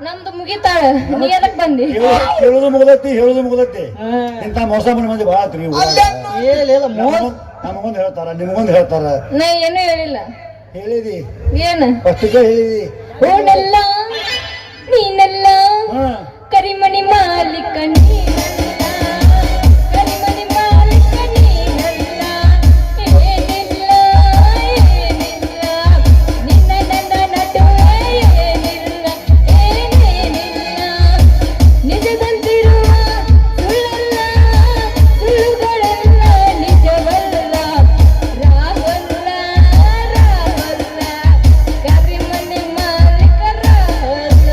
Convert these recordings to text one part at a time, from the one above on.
ನಮ್ದು ಮುಗಿತಾಳ ನೀ ಎದಕ್ ಬಂದಿ ಹೇಳುದು ಮುಗ್ದೈತಿ ಇಂತ ಮೋಸ ಮನೆ ಮಂದಿ ಬಾಳ ಆತ್ರಿ ನಮಗೊಂದು ಹೇಳ್ತಾರ ನಿಮಗೊಂದು ಹೇಳ್ತಾರ ನಾ ಏನು ಹೇಳಿಲ್ಲ ಹೇಳಿದಿ ಏನ ಫಸ್ಟಿಗೆ ಹೇಳಿದಿ ಓನೆಲ್ಲ ನೀನೆಲ್ಲ ಕರಿಮಣಿ ಮಾಲೀಕ ನೀನಲ್ಲ ಕರಿಮಣಿ ಮಾಲೀಕ ನೀನಲ್ಲ ಏನಿಲ್ಲ ಏನಿಲ್ಲ ನಿನ್ನ ನನ್ನ ನಡುವೆ ಏನಿಲ್ಲ ಏನೇನಿಲ್ಲ ನಿಜದಂತಿರುವ ಸುಳ್ಳಲ್ಲ ಸುಳ್ಳುಗಳೆಲ್ಲ ನಿಜವಲ್ಲ ರಾವಲ್ಲ ರಾವಲ್ಲ ಕರಿಮಣಿ ಮಾಲೀಕ ರಾವಲ್ಲ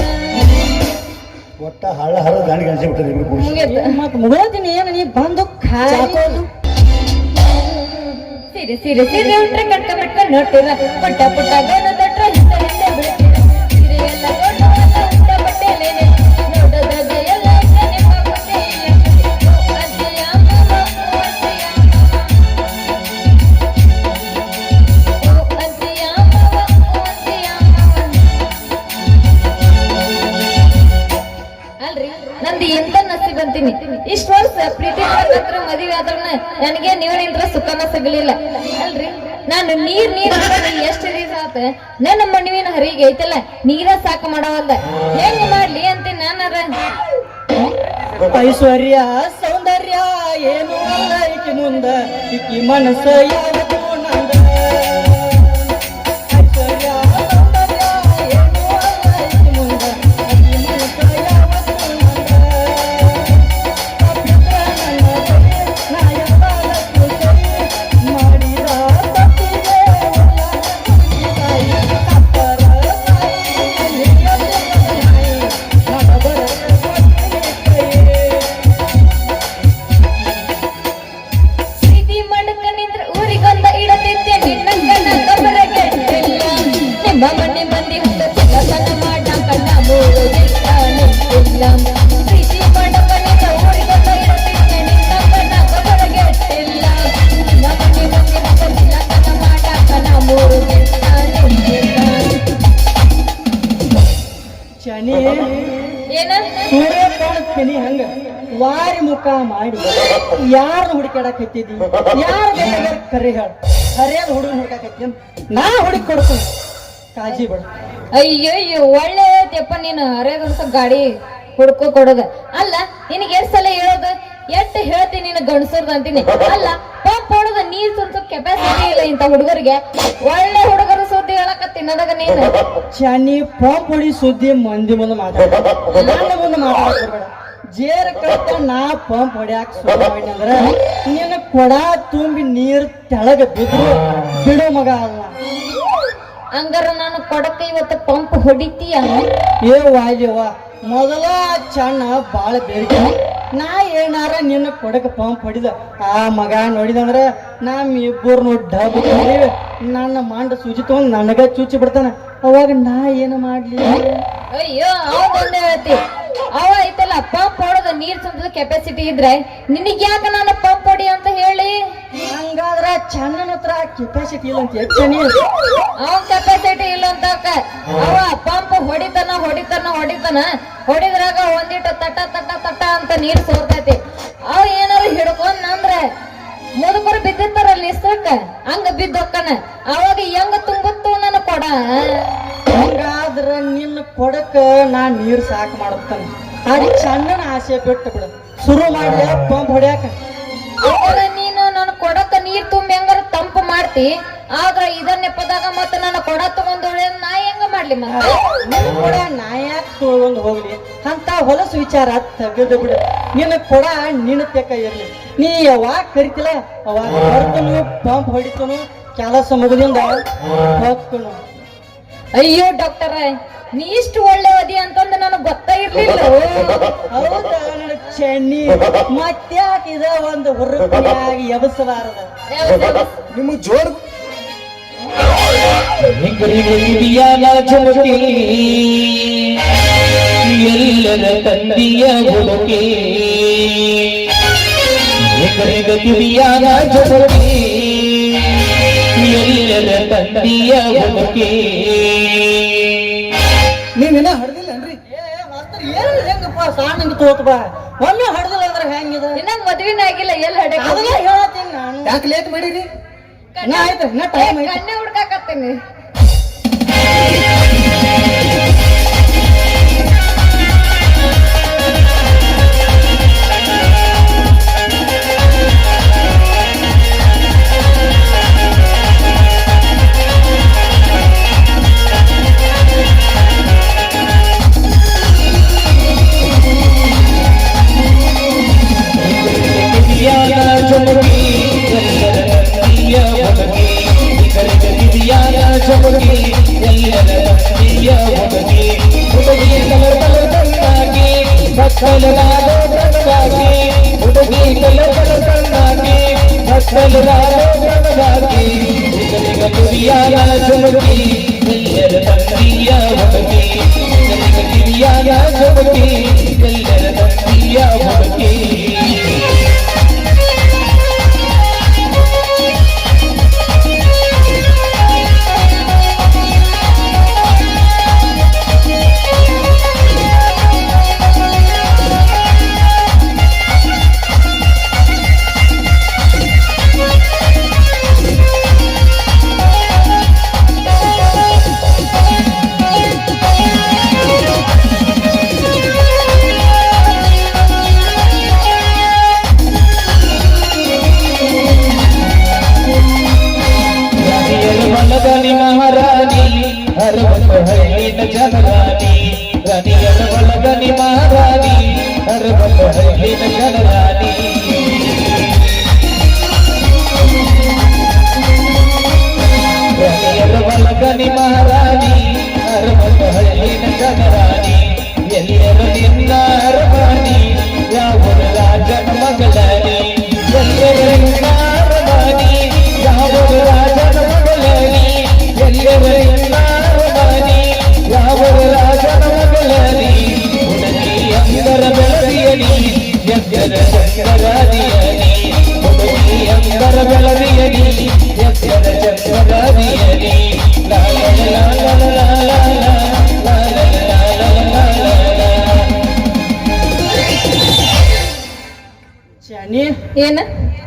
ಒಟ್ಟ ಹಳ್ಳ ಹರದ ದಾಣಿಗೆ ಅನ್ಸಿಬಿಟ್ಟದೆ ಇಬ್ರು ಕೂಡಿಸಿ ಮತ್ ಮುಗೋದಿನಿ ಏನು ನೀ ಬಂದು ಚಾಕೋದು ಸೀರೆ ಸೀರೆ ಸೀರೆ ಉಟ್ರೆ ಕಟ್ಕ ಬಿಟ್ಕೊಂಡು ನೋಡ್ತೀರ ಪುಟ್ಟ ಪುಟ್ಟ ಗೋಣ ತೊಟ್ರ ಹಿಂದೆ ಹಿಂದೆ ಬೀಳ್ತೀರ ಸೀರೆ ಎಲ್ಲ ಗೋಣ ಉಂಟ ಬಟ್ಟೆಲೇನೆ ನೋಡೋದಾಗ ಎಲ್ಲ ನಿಮ್ಮ ಬಟ್ಟೆ ಅಜ್ಜಿಯ ಮಾವ ಅಜ್ಜಿಯ ಮಾವ ಅಜ್ಜಿಯ ಅಲ್ರಿ ನಂದು ಎಂತ ನಸೀಬ್ ಅಂತೀನಿ ಇಷ್ಟ ವರ್ಷ ಪ್ರೀತಿ ಮಾಡಕತ್ರ ಮದುವೆ ಆದ್ರ ನನಗೆ ನೀವೇನಿದ್ರ ಸುಖನ ಸಿಗಲಿಲ್ಲ ಅಲ್ರಿ ನಾನು ನೀರ್ ಎಷ್ಟು ರೀಸ್ ಆತ ನನ್ನ ಮಣ್ಣಿನ ಹರಿಗೆ ಐತಲ್ಲ ನೀರ ಸಾಕು ಮಾಡವಲ್ದ ಹೆಂಗ್ ಮಾಡ್ಲಿ ಅಂತೀನಿ ನಾನಾರ ಐಶ್ವರ್ಯ ಸೌಂದರ್ಯ ಏನು ಅಲ್ಲ ಈಕಿ ಮುಂದ ಈಕಿ ಮನಸ್ಸ ಯಾವತ್ತೂ ನಂದ ಐಶ್ವರ್ಯ ಸೌಂದರ್ಯ ಏನು ಅಲ್ಲ ಈಕಿ ಮುಂದ ಈಕಿ ಮನಸ್ಸ ಯಾವತ್ತೂ ನಂದ ಅಪ್ಪಿದ್ರ ನನ್ನ ಬಳಿ ನಾ ಯಾವಾಗಲೂ ಸರಿ ಮಾಡಿದ ತಪ್ಪಿಗೆ ಒಳ್ಳ ತಾಯಿ ತಪ್ಪರ ತಾಯಿ ನಿಯತ್ತಿನ ನಾಯಿ ನಡಬರ ಪ್ರೀತಿ ಮಾಡ್ಕನಿದ್ರ ಊರಿಗೊಂದ ಇಡತಿದ್ದೆ ನಿನ್ನ ಕಣ್ಣ ಕಬರಗೆ ಇಲ್ಲ ನಿಮ್ಮ ಮನೆ ಮಂದಿ ಹುಟ್ಟ ಕೆಲಸನ ಮಾಡಕಣ್ಣ ಮೂರು ದಿನ ನಿಂತಿಲ್ಲ ಪ್ರೀತಿ ಮಾಡ್ಕನಿದ್ರ ಊರಿಗೊಂದ ಇಡತಿದ್ದೆ ನಿನ್ನ ಕಣ್ಣ ಕಬರಗೆ ಇಲ್ಲ ನಿಮ್ಮ ಮನೆ ಮಂದಿ ಹುಟ್ಟ ಕೆಲಸನ ಮಾಡಕಣ್ಣ ಮೂರು ದಿನ ನಿಂತಿಲ್ಲ ಶನಿ ಏನ ಸೂರ್ಯಪಾನ ಶನಿ ಹಂಗ ವಾರಿ ಮುಖ ಮಾಡಿ ಯಾರನ್ನ ಹುಡುಕಾಡಕ್ ಹತ್ತಿದ್ದಿ ಯಾರ ಬೇಕಾದ್ರೆ ಕರೆ ಹೇಳ ಕರೆಯಾದ ಹುಡುಗನ ಹುಡುಕಾಕತ್ತಿ ನಾ ಹುಡುಕಿ ಕೊಡ್ತೀನಿ ಕಾಳಜಿ ಬೇಡ ಅಯ್ಯಯ್ಯೋ ಒಳ್ಳೆ ತೆಪ್ಪ ನೀನು ಅರೆದೊಂದ್ಸ ಗಾಡಿ ಹುಡ್ಕೋ ಕೊಡೋದ ಅಲ್ಲ ನಿನಗೆ ಎಷ್ಟ್ ಸಲ ಹೇಳೋದು ಎಷ್ಟು ಹೇಳ್ತೀನಿ ನೀನು ಗಂಡಸರ್ದು ಅಂತೀನಿ ಅಲ್ಲ ಪಂಪ್ ಹೊಡೋದು ನೀರ್ ಸುರ್ಸೋ ಕೆಪಾಸಿಟಿ ಇಲ್ಲ ಇಂತ ಹುಡುಗರಿಗೆ ಒಳ್ಳೆ ಹುಡುಗರು ಸುದ್ದಿ ಹೇಳಕತ್ತೀನಿ ಅದಾಗ ನೀನು ಶನಿ ಪಂಪ್ ಹೊಡಿ ಸುದ್ದಿ ಮಂದಿ ಮುಂದೆ ಮಾತಾಡ ನನ್ನ ಮುಂದೆ ಮಾತಾಡ್ಬೇಡ ಜೇರ ಕಟ್ಟ ನಾ ಪಂಪ್ ಹೊಡ್ಯಾಕ ಶುರು ಮಾಡಿ ಅಂದ್ರ ನಿನ್ನ ಕೊಡ ತುಂಬಿ ನೀರ್ ತೆಳಗ ಬಿದ್ರು ಬಿಡೋ ಮಗ ಅಲ್ಲ ಹಂಗಾರ ನಾನು ಕೊಡಕ್ಕೆ ಇವತ್ತು ಪಂಪ್ ಹೊಡಿತೀಯ ಏ ವಾಯ್ಯವ್ವ ಮೊದಲ ಚಣ್ಣ ಬಾಳ ಬೇಡಿಕೆ ನಾ ಏನಾರ ನಿನ್ನ ಕೊಡಕ ಪಂಪ್ ಹೊಡಿದ ಆ ಮಗ ನೋಡಿದಂದ್ರ ನಮ್ಮಿಬ್ಬರು ಡಬ್ ನನ್ನ ಮಂಡ ಸೂಚಿ ತಗೊಂಡ್ ನನಗ ಚುಚ್ಚಿ ಬಿಡ್ತಾನ ಅವಾಗ ನಾ ಏನು ಮಾಡ್ಲಿ ಅಯ್ಯೋ ಅವನೊಂದೇ ಹೇಳ್ತಿ ಅವ ಐತಲ್ಲ ಪಂಪ್ ಹೊಡೋದು ನೀರ್ ತುಂಬಿದ ಕೆಪಾಸಿಟಿ ಇದ್ರೆ ನಿನಗ್ ಯಾಕ ನಾನು ಪಂಪ್ ಹೊಡಿ ಅಂತ ಹೇಳಿ ಹಂಗಾದ್ರ ಚಣ್ಣನ ಹತ್ರ ಕೆಪಾಸಿಟಿ ಇಲ್ಲ ಅಂತ ಹೆಚ್ಚನಿ ಅವನ್ ಕೆಪಾಸಿಟಿ ಇಲ್ಲ ಅಂತ ಅವ ಪಂಪ್ ಹೊಡಿತಾನ ಹೊಡಿದ್ರಾಗ ಒಂದಿಟ್ಟು ತಟ ತಟ ತಟ ಅಂತ ನೀರ್ ಸೋರ್ತೈತಿ ಅವ ಏನಾರು ಹಿಡ್ಕೊಂಡ್ ಅಂದ್ರೆ ಮುದುಕರು ಬಿದ್ದಿರ್ತಾರಲ್ಲ ಇಷ್ಟಕ್ಕ ಹಂಗ ಬಿದ್ದೊಕ್ಕನ ಅವಾಗ ಹೆಂಗ ತುಂಬುತ್ತು ನನ್ನ ಕೊಡ ಹಂಗಾದ್ರ ನಿನ್ನ ಕೊಡಕ ನಾ ನೀರ್ ಸಾಕು ಮಾಡುತ್ತಾನೆ ಆಗ ಚಣ್ಣನ ಆಸೆ ಬಿಟ್ಟು ಬಿಡ ಶುರು ಮಾಡ್ಲಿ ಪಂಪ್ ಹೊಡ್ಯಾಕ ಅವಾಗ ನೀನು ನನ್ನ ಕೊಡಕ ನೀರ್ ತುಂಬಿ ಹೆಂಗಾರ ತಂಪು ಮಾಡ್ತಿ ಆದ್ರ ಇದನ್ನ ನೆಪದಾಗ ಮತ್ತ ನನ್ನ ಕೊಡ ತಗೊಂಡು ನಾ ಹೆಂಗ ಮಾಡ್ಲಿ ಮತ್ತೆ ನಿನ್ನ ಕೊಡ ನಾ ಯಾಕೆ ತೊಗೊಂಡು ಹೋಗ್ಲಿ ಅಂತ ಹೊಲಸು ವಿಚಾರ ತೆಗೆದು ಬಿಡ ನಿನ್ನ ಕೊಡ ನಿನ್ನ ತೆಕ್ಕ ಇರ್ಲಿ ನೀ ಯಾವಾಗ ಕರಿತಿಲ್ಲ ಅವಾಗ ಬರ್ತನು ಪಂಪ್ ಹೊಡಿತನು ಕೆಲಸ ಮುಗಿದಿಂದ ಹೋಗ್ತನು ಅಯ್ಯೋ ಡಾಕ್ಟರ್ ನೀ ಇಷ್ಟು ಒಳ್ಳೆ ಓದಿ ಅಂತಂದು ನನಗ್ ಗೊತ್ತಾ ಇರ್ಲಿಲ್ಲ ಹೌದಾ ನನ್ನ ಚೆನ್ನಿ ಮತ್ತ್ಯಾಕಿದ ಒಂದು ಹುರುಪಿಯಾಗಿ ಎಬಸಬಾರದ ನಿಮಗೆ ಜೋರ್ ಎಲ್ಲರ ತಂದೆಯ ಹುಡುಕಿ ಗತಿಯಾದ ಜೊತೆ ಎಲ್ಲರ ತಂದೆಯ ಹುಡುಕಿ ನೀನಿನ್ನ ಹಡ್ದಿಲ್ಲನ್ರಿ ಸಾಣಂಗೆ ತೋತ್ ಬಾ ಒಮ್ಮೆ ಹೊಡೆದಿಲ್ಲ ಅಂದ್ರೆ ಹೆಂಗಿದೆ ಇನ್ನ ಮದ್ವಿನ ಆಗಿಲ್ಲ ಎಲ್ಲಿ ಹಡೆ ಅದನ್ನ ಹೇಳತ್ತೀನಿ ನಾನು ಯಾಕೆ ಲೇಟ್ ಮಾಡಿರಿ ಇನ್ನ ಆಯ್ತು ಇನ್ನ ಟೈಮ್ ಐತಿ ಕಣ್ಣೆ ಹುಡ್ಕಾಕತ್ತೀನಿ ಶನಿ ಏನ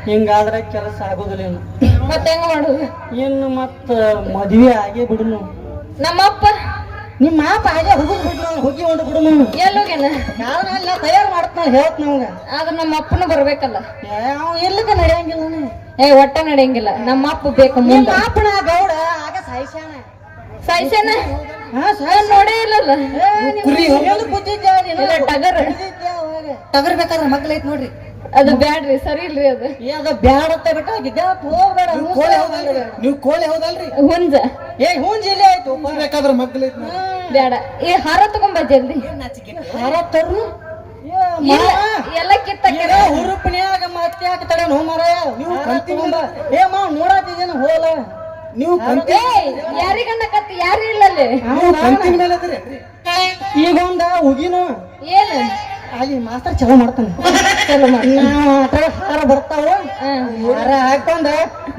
ಹಿಂಗಾದ್ರೆ ಕೆಲಸ ಆಗೋದಿಲ್ಲ ಇನ್ನು. ಮತ್ತೆ ಹೆಂಗ ಮಾಡುದು ಇನ್ನು ಮತ್ತ ಮದ್ವೆ ಆಗೇ ಬಿಡುನು ನಮ್ಮಪ್ಪ ನಿಮ್ಮ ಮಾಪ ಹಾಗೆ ಹೋಗುದು ಬಿಡು ನಾನು ಹೋಗಿ ಹೊಂಡು ಬಿಡುನು ಎಲ್ಲೋಗ್ಯಾನ ಯಾವನೆಲ್ಲ ತಯಾರು ಮಾಡ್ತ ನಾನು ಹೇಳ್ತ ನಮ್ಗ ಆದ್ರ ನಮ್ಮ ಅಪ್ಪನ ಬರ್ಬೇಕಲ್ಲ ಅವ ಇಲ್ಲಕ ನಡೆಯಂಗಿಲ್ಲ ಅವನು. ಒಟ್ಟ ನಡೆಯಂಗಿಲ್ಲ ನಮ್ಮ ಅಪ್ಪ ಬೇಕು ನಿಮ್ಮ ಮುಂದ ಮಾಪನ ಗೌಡ ಆಗ ಸಾಯಿಸ್ಯಾನ ಸಾಯ್ಸೇನ ಹಾ ನೋಡೇ ಇಲ್ಲಲ್ಲ ಇಲ್ಲ, ಟಗರ್. ತಗರ್ಬೇಕಾದ್ರೆ ಮಗ್ಲ ಐತ್ ನೋಡ್ರಿ ಅದು ಬ್ಯಾಡ್ರಿ ಸರಿ ಇಲ್ರಿ ಅದು ಅದು ಬ್ಯಾಡ ಅಂತ ಬಿಟ್ಟ ಹೋಗ್ಬೇಡ ನೀವು ಕೋಳಿ ಹೌದಲ್ರಿ ಹುಂಜ ಏ ಹುಂಜ್ ಇಲ್ಲೇ ಆಯ್ತು ಬೇಕಾದ್ರೆ ಮಗ್ಲ ಬ್ಯಾಡ ಈ ಹಾರ ತಗೊಂಬ ಜಲ್ದಿ ಹಾರ ತರ್ನು ಇಲ್ಲ, ಎಲ್ಲ ಕಿತ್ತ ಹುರುಪಿನ್ಯಾಗ ಮತ್ತೆ ಯಾಕೆ ತಡ ನೋ ಮಾರಾಯ ನೀವು ಕಂತಿಗೊಂಬ ಏ ಮಾವ್ ನೋಡಾತಿದ್ದೇನು ಹೋಲ ನೀವು ಯಾರಿಗನ್ನಕತ್ತಿ ಯಾರು ಇಲ್ಲಲ್ಲಿ ಕಂತಿನ ಮೇಲೆ ಅದಿರಿ ಈಗ ಒಂದ ಹುಗಿನು ಏನು ಅಲ್ಲಿ ಮಾಸ್ತರ್ ಚಲೋ ಮಾಡ್ತಾನೆ ಚಲೋ ಮಾಡಿ ನಾವು ಹಾರ ಬರ್ತಾವ ಹಾರ ಹಾಕೊಂಡ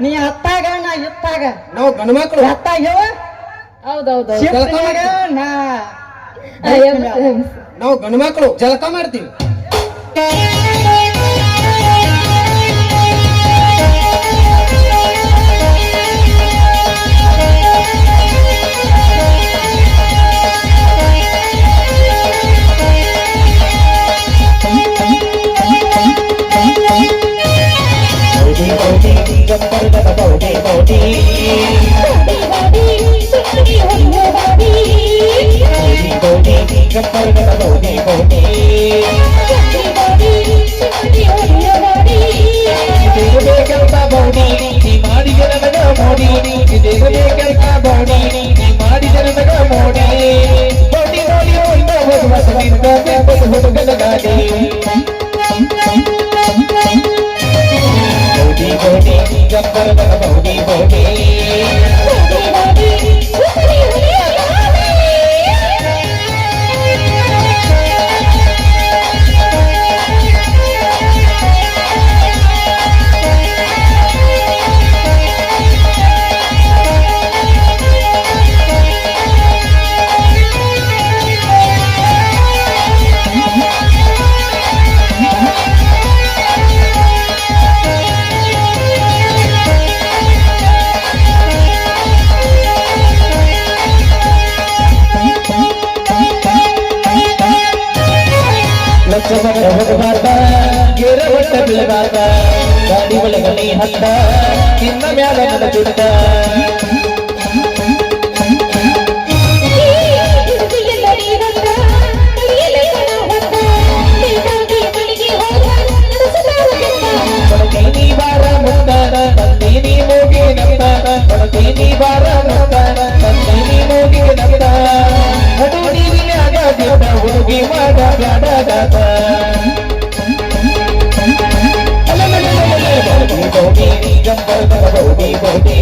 ನೀ ಹತ್ತಾಗ ನಾ ಇತ್ತಾಗ ನಾವು ಗಂಡು ಮಕ್ಕಳು ಹತ್ತಾಗ ಹೇಳ ಹೌದೌದು ಶಿಫ್ಟ್ನ್ಯಾಗ ನಾ ನಾವು ಗಂಡು ಮಕ್ಕಳು ಜಳಕ ಮಾಡ್ತೀವಿ ಲಕ್ಷ ಹೋಗಬಾರ್ದ ಗೇರ ಹೊಟ್ಟ ಬೀಳಬಾರ್ದ ಗಾಡಿ ಒಳಗ ನೀ ಹತ್ತ ಇನ್ನ ಮ್ಯಾಲ ನನ್ನ ಬಿಡ್ದ ಬಡತೀನಿ ಬಾರ ಮುತ್ತಾರ ತಂದೀನಿ ಮೂಗಿ ನತ್ತ ಬಡತೀನಿ ಬಾರ ಮುತ್ತಾರ ತಂದೀನಿ ಮೂಗಿ ನತ್ತ ನಡು ನೀರಿನಾಗ ದಿಟ್ಟ ಹುಡುಗಿ ಮಾಡ ಬ್ಯಾಡಗಾತ ಬಹುಡಿ ಗಂಬರ್ ಬಹುಡಿ ಬಹುಡಿ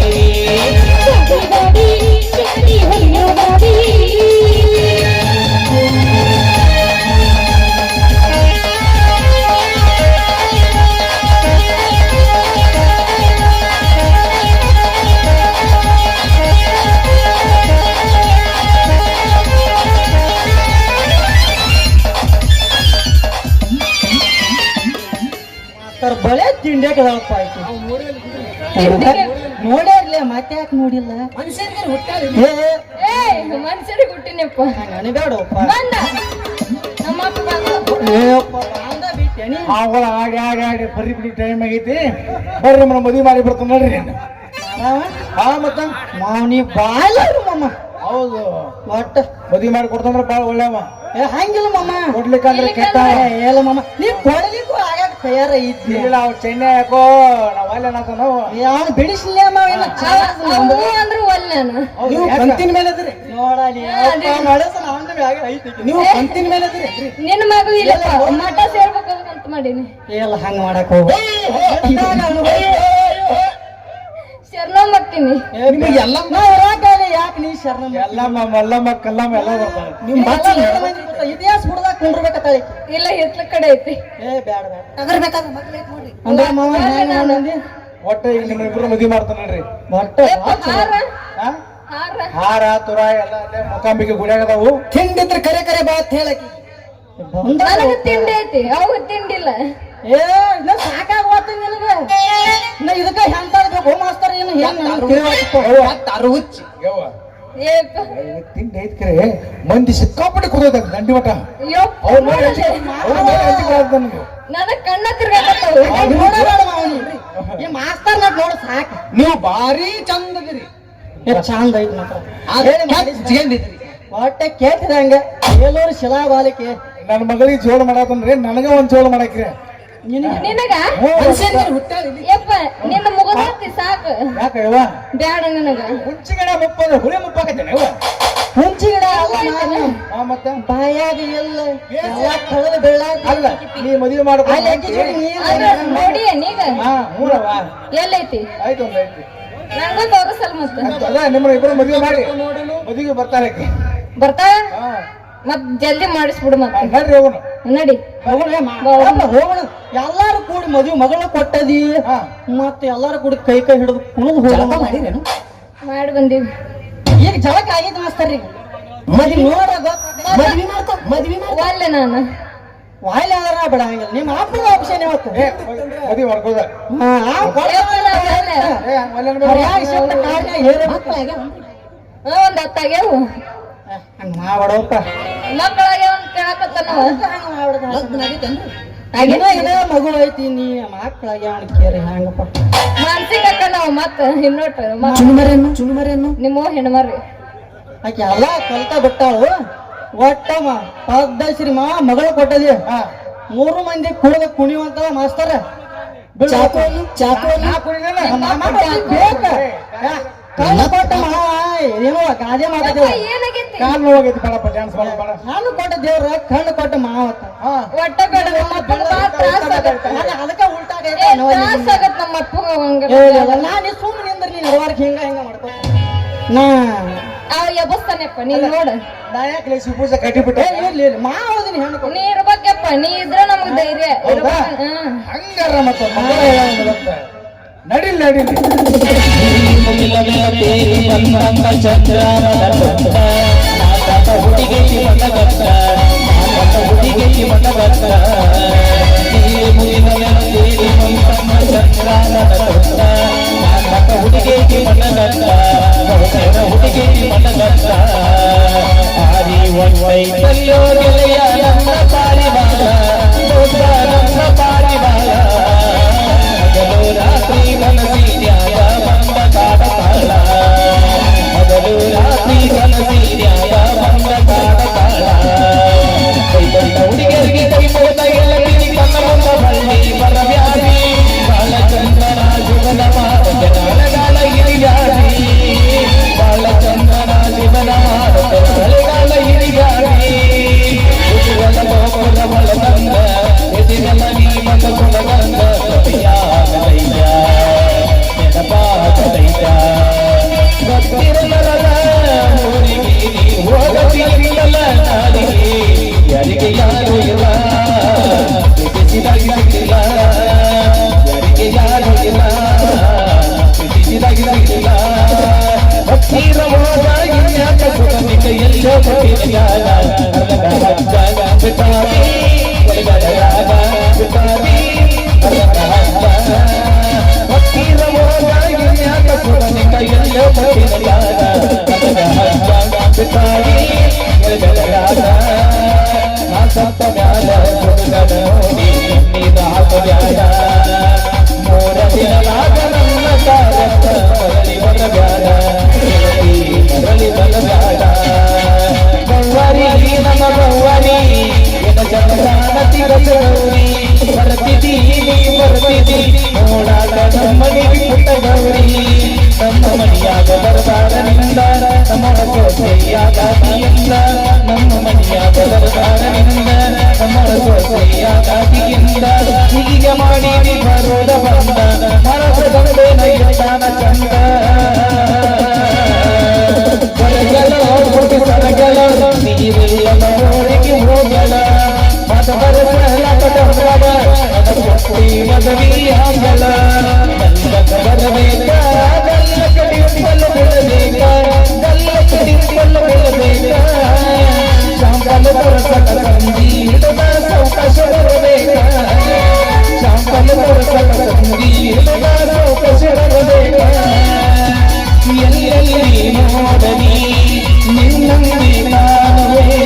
ಸರ್ ಬಳೆ ತಿಂಡ್ಯಾಕ ಅದಾವಪ್ಪ ಆಯ್ತು ನೋಡ್ಯಾರ್ಲೆ ಮತ್ತೆ ಯಾಕೆ ನೋಡಿಲ್ಲ ಮನುಷ್ಯರಿಗೆ ಹುಟ್ಟಿನಪ್ಪ ನನಬೇಡಪ್ಪ ಬಂದ ನಮ್ಮ ಅಪ್ಪ ಬಂದ. ಬಿಟ್ಟೇನಿ ಅವುಗಳ ಆಡಿ ಆಡಿ ಆಡಿ ಬರೀ ಬಿಡಿ ಟೈಮ್ ಆಗೈತಿ ಬರ್ರಿ ನಮ್ಮನ್ನ ಮದುವೆ ಮಾಡಿ ಬರ್ತಾನ ನೋಡ್ರಿ ನೀನು. ಹಾ ಮತ್ತ ಮಾವನಿ ಬಾಳ ಮಮ್ಮ ಹೌದು ಒಟ್ಟ ಮದುವೆ ಮಾಡಿ ಕೊಡ್ತಂದ್ರ ಬಾಳ ಒಳ್ಳೆವ ಹಂಗಿಲ್ಲ ಮಮ್ಮ ಕೊಡ್ಲಿಕ್ಕಂದ್ರೆ ಕೆಟ್ಟ ಹೇಳ ಮಮ್ಮ ನೀ ಕೊಡ್ಲಿಕ್ಕೂ ಆಗಾಕ ತಯಾರ ಇದ್ದಿ ಇಲ್ಲ ಅವ್ ಚೆನ್ನೈ ಯಾಕೋ ನಾವ್ ಅಲ್ಲ ನಾವು ಅವನು ಬಿಡಿಸ್ಲಿಲ್ಲ ಮಾವ ಇಲ್ಲ ಅವ್ನು ಅಂದ್ರು ಒಲ್ಲೆನ ನೀವು ಕಂತಿನ ಮೇಲೆ ಅದ್ರಿ ನೋಡ ನೀವು ಕಂತಿನ ಮೇಲೆ ಅದ್ರಿ ನಿನ್ನ ಮಗು ಇಲ್ಲಪ್ಪ ಮಠ ಸೇರ್ಬೇಕು ಅಂತ ಮಾಡೀನಿ ಎಲ್ಲ ಹಂಗ ಮಾಡಕ್ ಹೋಗ ಶರ್ಣ ಮಕ್ತೀನಿ ನಿಮಗೆ ಎಲ್ಲ ಯಾಕೆ ನೀ ಶರಣ ಎಲ್ಲಮ್ಮ ಮಲ್ಲಮ್ಮ ಕಲ್ಲಮ್ಮ ಎಲ್ಲ ಬರ್ತಾವೆ ನಿಮ್ ಇತಿಹಾಸ ಬಿಡದಾಗ ಕುಂಡ್ರಬೇಕತ್ತಾಳೆ ಇಲ್ಲ ಎತ್ಲ ಕಡೆ ಐತಿ ಏ ಬ್ಯಾಡ ಬ್ಯಾಡ ಅಂದ್ರೆ ಮಾವ ಹ್ಯಾಂಗ ಅನ್ನಂದಿ ಒಟ್ಟ ಈಗ ನಿಮ್ಮ ಇಬ್ರು ಮದುವೆ ಮಾಡ್ತಾನ ನೋಡ್ರಿ ಒಟ್ಟ ಹಾರ ಹಾ? ಹಾರ ಹಾರ ತುರ ಎಲ್ಲ ಅಲ್ಲೇ ಮುಖಾಂಬಿಕೆ ಗುಡಿಯಾಗದಾವು ತಿಂಡಿದ್ರ ಕರೆ ಕರೆ ಬಾತ್ ಹೇಳಕಿ ನನಗ ತಿಂಡಿ ಐತಿ ಅವಾಗ ತಿಂಡಿಲ್ಲ ಏ ಇನ್ನ ಸಾಕಾಗ್ವಾತ ನಿನಗ ಇನ್ನ ಇದಕ್ಕ ಹೆಂತಾಡ್ಬೇಕು ಮಾಸ್ತರ್ ಏನು ಹುಚ್ಚಿ ಯವ್ವ ಏಪ್ಪ ತಿಂಡಿ ಐತ್ ಕರೆ ಮಂದಿ ಸಿಕ್ಕಾಪಟ್ಟೆ ಕುದೋದ ದಂಡಿ ಮಠ ಯಪ್ಪ ಅವ್ರ ನೋಡಿ ನನಗೆ ನನಗ್ ಕಣ್ಣ ತಿರ್ಗಾಕತ್ತಾವು ಈ ಮಾಸ್ತರ್ ನೋಡ್ ಸಾಕ ನೀವು ಭಾರಿ ಚಂದ ಅದಿರಿ ಚಂದ ಐತಿ ಮಾತ್ರ ಹೊಟ್ಟೆ ಕೇಳ್ತಿದಂಗ ಏಲೂರು ಶಿಲಾಬಾಲಿಕೆ ನನ್ನ ಮಗಳಿಗೆ ಜೋಳ ಮಾಡತ್ತಂದ್ರಿ ನನಗ ಒಂದ್ ಜೋಳ ಮಾಡಕ್ರಿ ನಿನಗ ಯಪ್ಪ ನಿನ್ನ ಮುಗತಿ ಸಾಕು ಯಾಕ ಯವ್ವ ಬ್ಯಾಡ ನನಗ ಹುಂಚಿಗಡ ಮುಪ್ಪದ ಹುಳಿ ಮುಪ್ಪಾಕತ್ತೇನೆ ಯವ್ವ ಹುಂಚಿ ಗಿಡ ಅಲ್ಲ ನಾನು ಹಾ ಮತ್ತೆ ಬಾಯಾಗ ಎಲ್ಲ ಎಲ್ಲ ಕಳೆದು ಬೆಳ್ಳಾಗ ಅಲ್ಲ ನೀ ಮದುವೆ ಮಾಡ್ಕೊಂಡು ನೋಡಿ ನೀಗ ಹಾ ಮೂರವ ಎಲ್ಲೈತಿ ಆಯ್ತು ಒಂದ್ ಐತಿ ನಂಗೂ ತೋರಿಸಲ್ ಮತ್ತ ಅಲ್ಲ ನಿಮ್ಮನ್ನ ಇಬ್ರು ಮದುವೆ ಮಾಡಿ ಮದುವೆಗೆ ಬರ್ತಾರೆ ಆಕಿ. ಬರ್ತಾ ಹಾ ಮತ್ ಜಲ್ದಿ ಮಾಡಿಸ್ಬಿಡು ಮತ್ತ ನಡ್ರಿ ಹೋಗೋಣ ನಡಿ ಹೋಗೋಣ ಎಲ್ಲಾರು ಕೂಡಿ ಮದುವೆ ಮಗಳ ಕೊಟ್ಟದಿ ಹಾ ಮತ್ತೆ ಎಲ್ಲಾರು ಕೂಡಿ ಕೈ ಕೈ ಹಿಡಿದು ಕುಣಿದು ಹೋಗೋಣ ಮಾಡಿ ಬಂದೀವಿ ಈಗ ಜಳಕ ಆಗೈತೆ ಮಾಸ್ತರ್ರಿ ಮದ್ವಿ ನೋಡ ಮದ್ವಿ ಒಲ್ಲೆ ನಾನು ವಾಯ್ಲೆ ಆದ್ರ ಬಿಡಂಗಿಲ್ಲ ನಿಮ್ಮ ಅಪ್ಪನ ಆಪ್ಷನ್ ಯಾವತ್ತು ಏ ಮದುವೆ ಮಾಡ್ಕೋದ ಏ ಒಂದ್ ಹತ್ತಾಗ್ಯಾವು ಹಂಗ ಮಾಡ್ಬೇಡಪ್ಪ ಮಕ್ಕಳಾಗ್ಯಾವ ಅಂತ ಕೇಳಕತ್ತಾನ ಮಗು ಐತಿ ನೀ ಮಕ್ಕಳಾಗಿ ಅವನ ಕೇರಿ ಹಂಗಪ್ಪ ಮಾನಸಿಕ ನಾವು ಮತ್ತ ಇನ್ನೊಟ್ಟು ಚುನುಮರೇನು ನಿಮ್ಮ ಹೆಣ್ಮರಿ ಆಕೆ ಎಲ್ಲ ಕಲ್ತ ಬಿಟ್ಟಾಳು ಒಟ್ಟಮ್ಮ ಪದ್ದಶ್ರೀ ಮಗಳು ಕೊಟ್ಟದಿ ಮೂರು ಮಂದಿ ಕುಡಿದ ಕುಣಿಯುವಂತ ಮಾಸ್ತರ ಕಣ್ಣು ಕೊಟ್ಟ ಏನೋ ಗಾದೆ ಮಾತಾಡ್ತೇವ ಏನಾಗೈತಿ ಕಾಲ್ ನೋವಾಗೈತಿ ಬೇಡಪ್ಪ ಡ್ಯಾನ್ಸ್ ಬೇಡ ಬೇಡ ನಾನು ಕೊಟ್ಟ ದೇವ್ರ ಕಣ್ಣು ಕೊಟ್ಟ ಮಾವತ್ತ ಒಟ್ಟ ಬೇಡ ನಮ್ಮ ಅಪ್ಪನ ತ್ರಾಸ ಆಗತ್ತ ಅದಕ್ಕ ಉಲ್ಟಾ ತ್ರಾಸ ಆಗತ್ತ ನಮ್ಮ ಅಪ್ಪಗ ಹಂಗ ನಾನು ಸುಮ್ಮನೆ ನಿಂದ್ರ ನೀನ್ ನಡವಾರ್ಕ್ ಹಿಂಗ ಮಾಡ್ಕೊ ನಾ ಅವ ಎಬ್ಬಸ್ತಾನೆಪ್ಪ ನೀನ್ ನೋಡ ನಾಯಕ್ ಪೂಜೆ ಕಟ್ಟಿಬಿಟ್ಟೆ ಇರ್ಲಿ ಮಾವದಿನ ಹೆಣ್ಣು ನೀ ಇರ್ಬೇಕಪ್ಪ ನೀ ಇದ್ರ ನಮಗ್ ಧೈರ್ಯ ಹಂಗಾರ ಮತ್ತೆ ನಡಿಲ್ ನಡಿಲಿ ಗೆಳೆಯ ಕನಸಿನ್ಯಾಗ ಬಂದ ಕಾಡತಾಳ ಹಗಲು ರಾತ್ರಿ ಕನಸಿನ್ಯಾಗ ಬಂದ ಕಾಡತಾಳ ಕೈ ಬಂದ ಹುಡುಗರಿಗೆ ಕೈ ಮುಗಿದ ಗೆಳತಿ ಕಣ್ಣ ಬಂದ ಬಳ್ಳಿ ಬರಬ್ಯಾಡಿ ಬಾಲಚಂದ್ರನ ಜೀವನ ಮಾಡುತ್ತ ನಾಳೆಗಾಲ ಹಿರಿಯಾಡಿ ಬಾಲಚಂದ್ರನ ಜೀವನ ಮಾಡುತ್ತ ನಾಳೆಗಾಲ ಹಿರಿಯಾಡಿ ಉಜ್ವಲ ಗೋಪುರ ಒಳಗಂದ ಎದಿನೆಲ್ಲ ನೀ ಬಂದ ಕೊಡಗಂದ ಸತಿಯಾಗಲೈಯ ನೆನಪಾಗಲೈಯ ಗೊತ್ತಿರಲಲ್ಲ ಊರಿಗೆ ನೀ ಹೋಗಲಿಲ್ಲ ನಾಲಿಗೆ ಯಾರಿಗೆ ಯಾರು ಇಲ್ಲ ಬಿಡಿಸಿದಾಗಿಲ್ಲ ಯಾರಿಗೆ ಯಾರು ಇಲ್ಲ ಬಿಡಿಸಿದಾಗಿಲ್ಲ ಹತ್ತಿರ ಹೋದ ಇನ್ಯಾಕ ಸುಖಮಿಕ ಎಲ್ಲೋ ಕೊಟ್ಟಿದ್ಯಾಗ ಅರ್ಧಗ ಹಜ್ಜಾಗ ಬಿಟ್ಟಾಗಿ ಒಳಗಡೆಯಾಗ ಬಿಟ್ಟಾಗಿ ಅರ್ಧಗ ಹಜ್ಜಾಗ ಹತ್ತಿರ ಹೋದ ಇನ್ಯಾಕ ಸುಖಮಿಕ ಎಲ್ಲೋ ಕೊಟ್ಟಿದ್ಯಾಗ ಅರ್ಧಗ ಹಜ್ಜಾಗ ಬಿಟ್ಟಾಗಿ ಒಳಗಡೆಯಾಗ ನಾ ಸತ್ತ ಮ್ಯಾಲ ಸುಡುಗಡ ನೋಡಿ ನೀದ ಹಾಕಬ್ಯಾಡ ಮೂರ ದಿನದಾಗ ನನ್ನ ಕಾರತ್ತ ಮರಳಿ ಬರಬ್ಯಾಡ ಮರಳಿ ಬರಬ್ಯಾಡ ಗೌವರಿ ನಮ್ಮ ಗೌವರಿ ಎನ ಜನಗಾನ ತಿರಗೌರಿ ಬರ್ತಿದ್ದೀ ನೀ ಬರ್ತಿದ್ದೀ ನೋಡಾಟ ನಮ್ಮನಿಗೆ ಪುಟ್ಟ ಗೌರಿ ನಮ್ಮ ಮನೆಯಾಗ ಬರದಾರನಿಂದ ನಮ್ಮ ಸೊಸೆಯಾದಾಗಿಯಿಂದ ನಮ್ಮ ಮನೆಯಾಗ ಬರದಾರನಿಂದ ನಮ್ಮ ಸೊಸೆಯಾದಾಗಿಯಿಂದ ಹೀಗೆ ಮಾಡಿ ಬರೋದ ಬಂದ ಮರಸದಂತೆ ನೈತಾನ ಚಂದ ಬರಗಲ ಹುಡುಗಿ ಸರಗಲ ನೀರಿಲ್ಲ ನೋಡಿಗೆ ಹೋಗಲ ಮತ ಬರಸಲ ಕಟಂಬರ ಕೊಟ್ಟಿ ಮದವಿ ಆಗಲ ಗಲ್ಲಕ ಬರಬೇಕ ಗಲ್ಲ ಕಡಿಂಬಲು ಬಿಡಬೇಕ ಗಲ್ಲ ಕಡಿಂಬಲು ಬಿಡಬೇಕ ಶಾಂಬಲ ಬರಸಕ ಸಂಧಿ ಹಿಡದ ಸೌಕಶ ಬರಬೇಕ ಶಾಂಬಲ ಬರಸಕ ಸಂಧಿ ಹಿಡದ ಸೌಕಶ ಬರಬೇಕ ಎಲ್ಲೆಲ್ಲಿ ನೋಡಲಿ ನಿನ್ನಂದಿ ನಾನುವೆ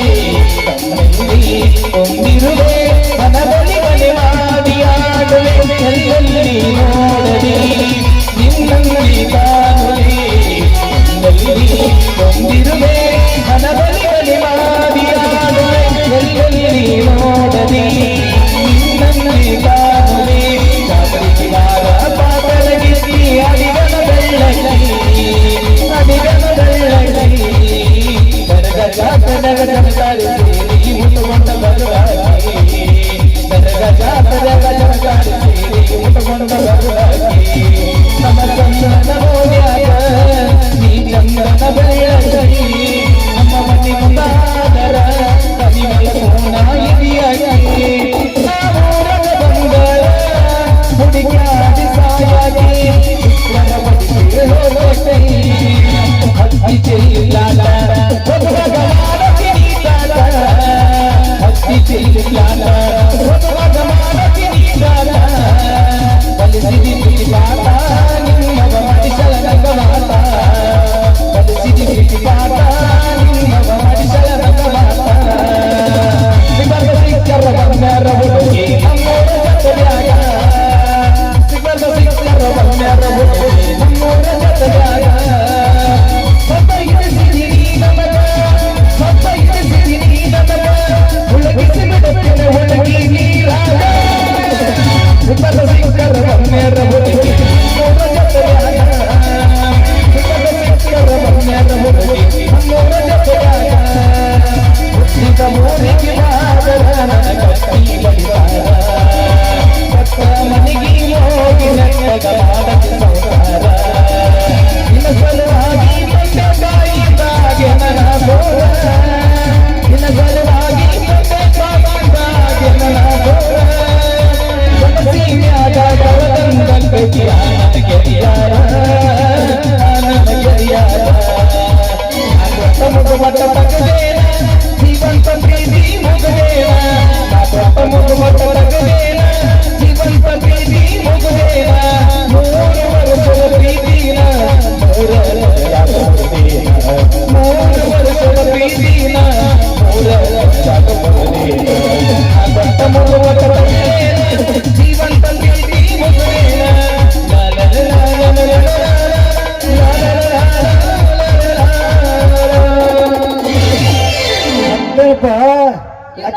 ಕಣ್ಣಲ್ಲಿ ಒಂದಿರುವೆ ಮನದಲ್ಲಿ ಮನೆ ಮಾಡಿ ಆಡುವೆ ಎಲ್ಲೆಲ್ಲಿ ನೋಡಲಿ ನಿನ್ನಂದಿ ನಾನುವೆ ಕಣ್ಣಲ್ಲಿ ಒಂದಿರುವೆ ಮನದಲ್ಲಿ ಮನೆ ಮಾಡಿ ಆಡುವೆ ಎಲ್ಲೆಲ್ಲಿ ನೋಡಲಿ ನಿನ್ನಂದಿ ನಾನುವೆ ಜಾಗರಿಸಿದಾರ ಪಾತಲಗಿರಿ ಅಡಿಗನ ಬೆಳ್ಳಗಿ ಅಡಿಗನ ಬೆಳ್ಳಗಿ ನನಗ ಜಾತನಗ ಜನಕಾರಿ ಸೇರಿ ಮುಟ್ಟುಕೊಂಡ ಬರುವಾಗಿ ನನಗ ಜಾತನಗ ಜನಕಾರಿ ಸೇರಿ ಮುಟ್ಟುಕೊಂಡ ಬರುವಾಗಿ ನಮ್ಮ ಚಂದ್ರನ ಮೋಡ್ಯಾಗ ನೀ ಚಂದ್ರನ ಬೆಳ್ಳಗಿ ನಮ್ಮ ಮನೆ ಮುಂದಾದರ ಕವಿಗಳ ಕೋಣ ಇದೆಯಾಗಿ ನಾವೂರಗ ಬಂದರ ಹುಡುಕ್ಯಾಡಿ ಸಾಯಾಗಿ ಶುಕ್ರನ ಬಡಿಗೆ ಹೋಗೈ ಹಕ್ಕಿ ಚೆಲ್ಲಿಲಾಟ ಒಬ್ಬಗ ಮಾಡತಿನಿಲಾಟ ಹಕ್ಕಿ ಚೆಲ್ಲಿಲಾಟ ಒಬ್ಬಗ ಮಾಡತಿನಿಲಾಟ ಕಲಿಸಿದಿ ಪಿಟಿಪಾಟ ನಿಮ್ಮವ ಮಡಿಸಲ ನಗವಾಟ ಕಲಿಸಿದಿ ಪಿಟಿಪಾಟ ನಿಮ್ಮವ ಮಡಿಸಲ ನಗವಾಟ ಸಿಗದ ಸಿಕ್ಕರ ಬಂದರ ಹುಡುಗಿ ನಮ್ಮೋರ ಜೊತೆಯಾಗ ಸಿಗದ ಸಿಕ್ಕರ ಬಂದರ ಹುಡುಗಿ ನಮ್ಮೋರ ಜೊತೆಯಾಗ ಸತ್ತ ಇರಿಸಿದಿರಿ ನಮಗ ಸತ್ತ ಇರಿಸಿದಿರಿ ನಮಗ ಹುಡುಗಿಸಿ ಬಿಡುತ್ತೇನೆ ಹುಡುಗಿ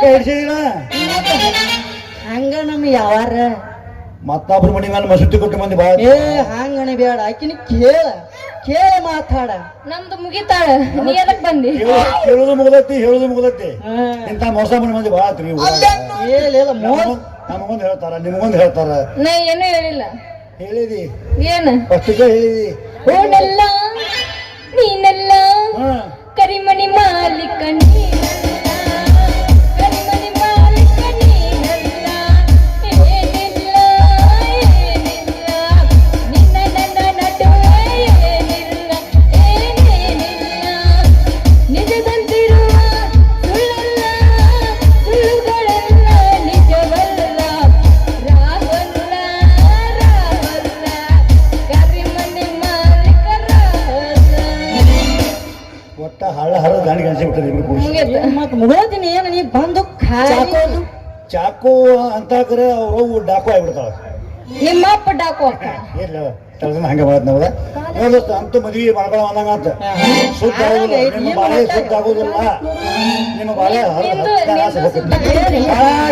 ಹಿಡ್ಸಿದಿಲ್ಲ ಹಂಗ ನಮ್ ಯಾವಾರ ಮತ್ತೊಬ್ರು ಮನಿ ಮೇಲೆ ಮಸೂತಿ ಕೊಟ್ಟು ಮಂದಿ ಬಾ ಏ ಹಂಗಣಿ ಬೇಡ ಆಕಿನ ಕೇಳ ಮಾತಾಡ ನಮ್ದು ಮುಗಿತಾಳ ನೀ ಎದಕ್ ಬಂದಿ ಹೇಳುದು ಮುಗ್ದೈತಿ ಇಂತ ಮೋಸ ಮಾಡಿ ಮಂದಿ ಬಾ ಆತ್ರಿ ಏನಿಲ್ಲ ನಮಗೊಂದು ಹೇಳ್ತಾರ ನಿಮಗೊಂದು ಹೇಳ್ತಾರ ನಾ ಏನೂ ಹೇಳಿಲ್ಲ ಹೇಳಿದಿ ಏನ ಫಸ್ಟಿಗೆ ಹೇಳಿದಿ ಓನೆಲ್ಲ ನೀನೆಲ್ಲ ಹಾ ಕರಿಮಣಿ ಮಾಲೀಕ ನೀನಲ್ಲ ಕರಿಮಣಿ ಮಾಲೀಕ ನೀನಲ್ಲ ಏನಿಲ್ಲ ನಿನ್ನ ನನ್ನ ನಡುವೆ ಏನಿಲ್ಲ ಏನೇನಿಲ್ಲ ನಿಜದಂತಿರುವ ಸುಳ್ಳಲ್ಲ ಸುಳ್ಳುಗಳೆಲ್ಲ ನಿಜವಲ್ಲ ರಾವಲ್ಲ ಕರಿಮಣಿ ಮಾಲೀಕ ರಾವಲ್ಲ ಒಟ್ಟ ಹಳ್ಳ ಹರ ಗಾಡಿ ಗಣಿಸಿ ಬಿಟ್ಟದ ಇಬ್ರು ಕೂಡಿ ಮುಗಿತ ಮತ್ ಮುಗೋದಿನ ಏನ ನೀ ಬಂದು ಚಾಕು ಅಂತ ಕರೆ ಅವು ಡಾಕು ಆಗ್ಬಿಡ್ತಾವ ನಿಮ್ಮ ಅಪ್ಪ ಡಾಕು ಅಕ್ಕ ಇಲ್ಲ ಕೆಲಸ ಹಂಗೆ ಮಾಡತ್ ನಾವದ ನೋಡ್ದೋಸ್ತ ಅಂತ ಮದ್ವಿ ಮಾಡ್ಕೊಳ್ಳೋ ಅಂದಂಗ ಅಂತ ಶುದ್ಧ ಆಗುದಿಲ್ಲ ನಿಮ್ಮ ಬಾಳೆ ಶುದ್ಧ ಆಗುದಿಲ್ಲ ನಿಮ್ಮ ಬಾಳೆ ನಿಂದು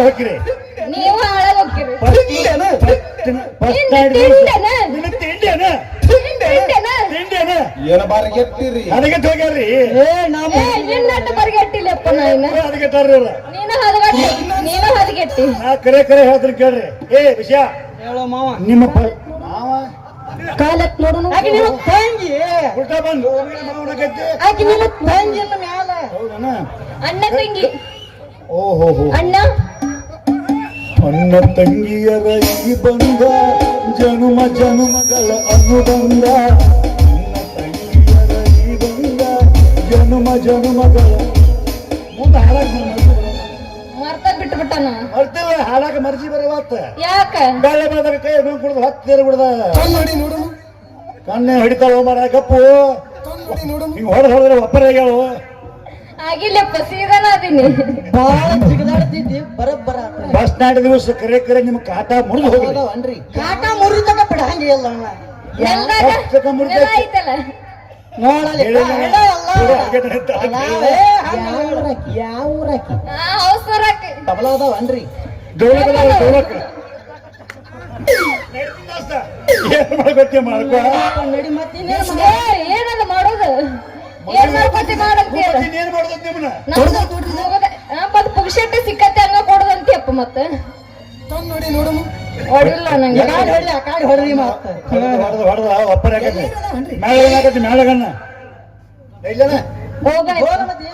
ಹೋಗ್ಕಿರಿ ನೀವು ಹಾಳಾಗ ಹೋಗ್ತೀರಿ ಏನ ಬಾರಿ ಗೆಟ್ಟಿರಿ ಅದಕ್ಕೆ ಹೋಗ್ಯಾರ್ರಿ ನಿನ್ನಟ್ಟು ಬರಿಗೆಟ್ಟಿಲ್ಲಪ್ಪ ನಾಯಿನ ಅದಕ್ಕೆ ತರ್ರಿ ನೀನು ಹದಗೆಟ್ಟಿ ನಾ ಕರೆ ಹೇಳ್ತೀನಿ ಕೇಳ್ರಿ ಏ ವಿಷಯ ಹೇಳೋ ಮಾವ ನಿಮ್ಮ ಮಾವ ಕಾಲಕ್ ನೋಡೋಣ ಆಕಿ ನಿಮ್ಮ ತಂಗಿ ಉಲ್ಟಾ ಬಂದು ಮಾವನಕೈತಿ ಆಕಿ ನಿಮ್ಮ ತಂಗಿ ಮ್ಯಾಲ ಹೌದನ ಅಣ್ಣ ತಂಗಿ ಓಹೋ ಅಣ್ಣ ಅಣ್ಣ ತಂಗಿಯರ ಈ ಬಂದ ಜನುಮಗಳ ಅನುಬಂಧ ಅಣ್ಣ ತಂಗಿಯರ ಈ ಬಂದ ಜನುಮಗಳ ಮುಂದೆ ಹಾಡಾಕ ಮರ್ತ ಬಿಟ್ಟು ಬಿಟ್ಟನ ಬರ್ತಿಲ್ಲ ಹಾಡಾಕ ಮರ್ಜಿ ಬರವತ್ತ ಯಾಕ ಗಾಳಿ ಬಂದಾಗ ಕೈ ಎದ್ಕೊಂಡು ಕುಡ್ದು ಹತ್ತಿರ ಬಿಡ್ದ ಕಣ್ಣೆ ಹಿಡಿತಾಳ ಮಾರ ಕಪ್ಪು ಹಿಂಗ್ ಹೊಡೆದ್ರೆ ಒಪ್ಪರ ಆಗ್ಯಾವ ಆಗಿಲ್ಲಪ್ಪ ಸೀದನ ಅದೀನಿ ಬಾಳ ಜಿಗದಾಡ್ತಿದ್ದಿ ಬರಬ್ಬರ ಬಸ್ ಸ್ಟ್ಯಾಂಡ್ ದಿವಸ ಕರೆ ನಿಮ್ಮ ಕಾಟ ಮುರಿದು ಹೋಗಿ ಹೌದವನ್ರಿ ಕಾಟ ಮುರಿತಕ ಬಿಡಂಗಿಲ್ಲ ಅಣ್ಣ ನೆಲ್ದಾಗ ನೆಲ ಐತಲ್ಲ ನೋಡಲಿ ಯಾವ ಊರಾಕಿ ಅವಸರಕ್ಕೆ ತಬಲ ಅದಾವನ್ರಿ ಮಾಡ್ಕೊ ನಡಿ ಮತ್ತೆ ಏನಲ್ಲ ಮಾಡೋದು ಏನ್ ಮಾಡ್ಕೊತಿ ಮಾಡಂತೀರ ಏನ್ ಮಾಡೋದು ನಿಮ್ಮನ್ನ ಮತ್ ಪುಕ್ಷಟ್ಟೆ ಸಿಕ್ಕತ್ತೆ ಹಂಗ ಕೊಡೋದಂತೀಯಪ್ಪ ಮತ್ತ ಹೊಡಿಲ್ಲ ನಂಗೆ ಕಾಡಿ ಹೊಡ್ರಿ ಮತ್ತೆ ಹೊಡೆದ ಒಪ್ಪರ ಹಾಕತಿ ಮೇಳಗಣ್ಣ ಹಾಕತಿ ಮೇಳಗಣ್ಣ ಇಲ್ಲನ ಹೋಗ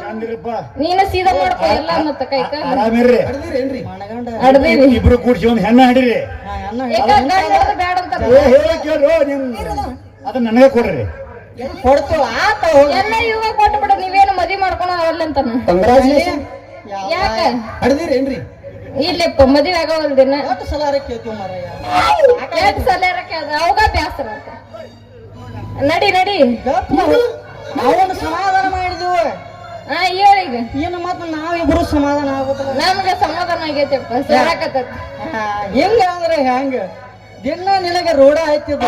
ಚಂದಿರಪ್ಪ ನೀನು ಸೀದಾ ಮಾಡ್ಕೊ ಎಲ್ಲ ಮತ್ತ ಕೈ ಆರಾಮಿರ್ರಿ ಮಣಗಂಡ ಅಡ್ದೇವಿ ಇಬ್ರು ಕೂಡ್ಸಿ ಒಂದ್ ಹೆಣ್ಣ ಹಿಡಿರಿ ಬೇಡ ಅಂತ ಹೇಳ ಕೇಳ್ರು ನಿಮ್ ಅದನ್ನ ನನಗೆ ಕೊಡ್ರಿ ಕೊಡ್ತು ಆತ ಎಲ್ಲ ಇವಾಗ ಕೊಟ್ಬಿಡು ನೀವೇನು ಮದ್ವಿ ಮಾಡ್ಕೊಳೋ ಅವಲ್ಲಂತಾನ ಯಾಕ ಹಡ್ದಿರೇನ್ರಿ ಇಲ್ಲಪ್ಪ ಮದ್ವೆ ಆಗೋಲ್ದಿನ ಎಷ್ಟು ಸಲ ಕೇಳ್ತೀವಿ ಮಾರಾಯ ಯಾಕೆ ಸಲರಕ್ಕೆ ಅದ ಅವಾಗ ಬ್ಯಾಸರ ಅಂತ ನಡಿ ನಾವೊಂದು ಸಮಾಧಾನ ಮಾಡಿದ್ವು ಹಾ ಹೇಳೀಗ ಏನು ಮತ್ತೆ ನಾವಿಬ್ರು ಸಮಾಧಾನ ಆಗುತ್ತಲ್ಲ ನಮ್ಗೆ ಸಮಾಧಾನ ಆಗೈತಪ್ಪ ಸರಾಕತ್ತೈತಿ ಹೆಂಗ ಅಂದ್ರೆ ಹೆಂಗ ದಿನ ನಿನಗೆ ರೂಢ ಆಯ್ತಿದ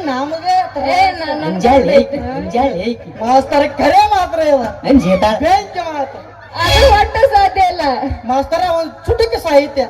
ನಮಗೆ ಮಾಸ್ತರ ಕರೆ ಮಾತ್ರ ಇಲ್ಲ ಬೆಂಕಿ ಮಾತ್ರ ಅದು ಒಟ್ಟು ಸಾಧ್ಯ ಇಲ್ಲ ಮಾಸ್ತರ ಒಂದು ಚುಟುಕಿ ಸಾಹಿತ್ಯ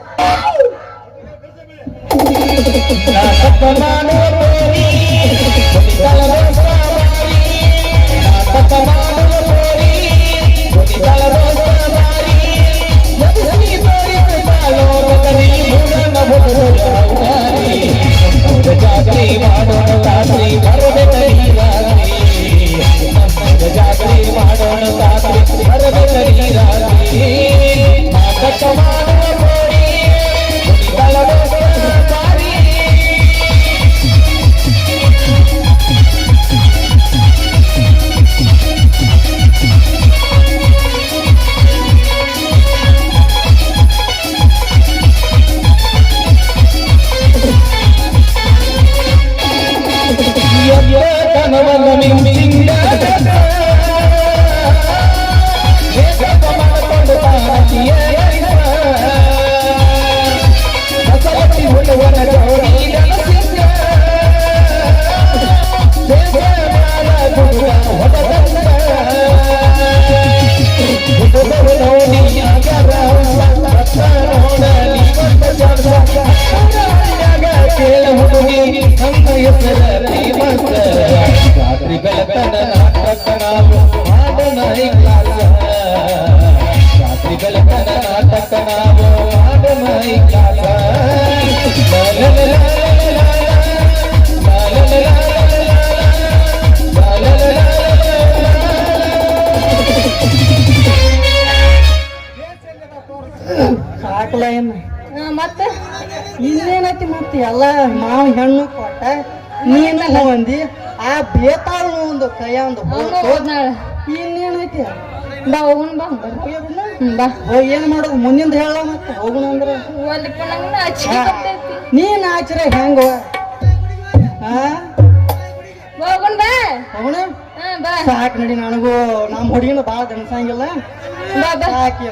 ಜಾತ್ರೆ ಮಾಡೋಣ ರಾತ್ರಿ ಬರಬೇಕರಿ ಜಾತ್ರೆ ಮಾಡೋಣ ರಾತ್ರಿ ಬರಬೇಕರಿ ರಾತ್ರಿ ನಾಟಕ ಮಾಡುವ ಕೋರಿ ಸಾರಿ ನಾವು ಆದ ಮೈ ಕಾಸ ಸಾಕಲ ಏನು ಮತ್ತೆ ಇನ್ನೇನೈತಿ ಮತ್ತೆ ಎಲ್ಲ ಮಾವ ಹೆಣ್ಣು ಕೊಟ್ಟ ನೀನು ಅಂದಿ ಆ ಬೇತಾಳ ಒಂದು ಕೈಯ ಒಂದು ಅವನು ಹೋದ್ನಾಳ ಇನ್ನೇನೈತಿ ಬಾ ಹೋಗುಣ ಬಾ ಬಾ ಹೋಗಿ ಏನ್ ಮಾಡೋದು ಮುಂದಿಂದ ಹೇಳ ಮತ್ತೆ ಹೋಗುಣ ಅಂದ್ರೆ ಒಲ್ಲಿಪ್ಪ ನಂಗೆ ನಾಚಿಕೆ ಬರ್ತೈತಿ ನೀನ್ ಆಚರ ಹೆಂಗ ಹೋಗುಣ ಬಾ ಹೋಗುಣ ಬಾ ಸಾಕು ನಡಿ ನನಗೂ ನಮ್ಮ ಹುಡುಗಿನ ಭಾಳ ದಣಸಂಗಿಲ್ಲ ಬಾ ಬಾ ಸಾಕಿ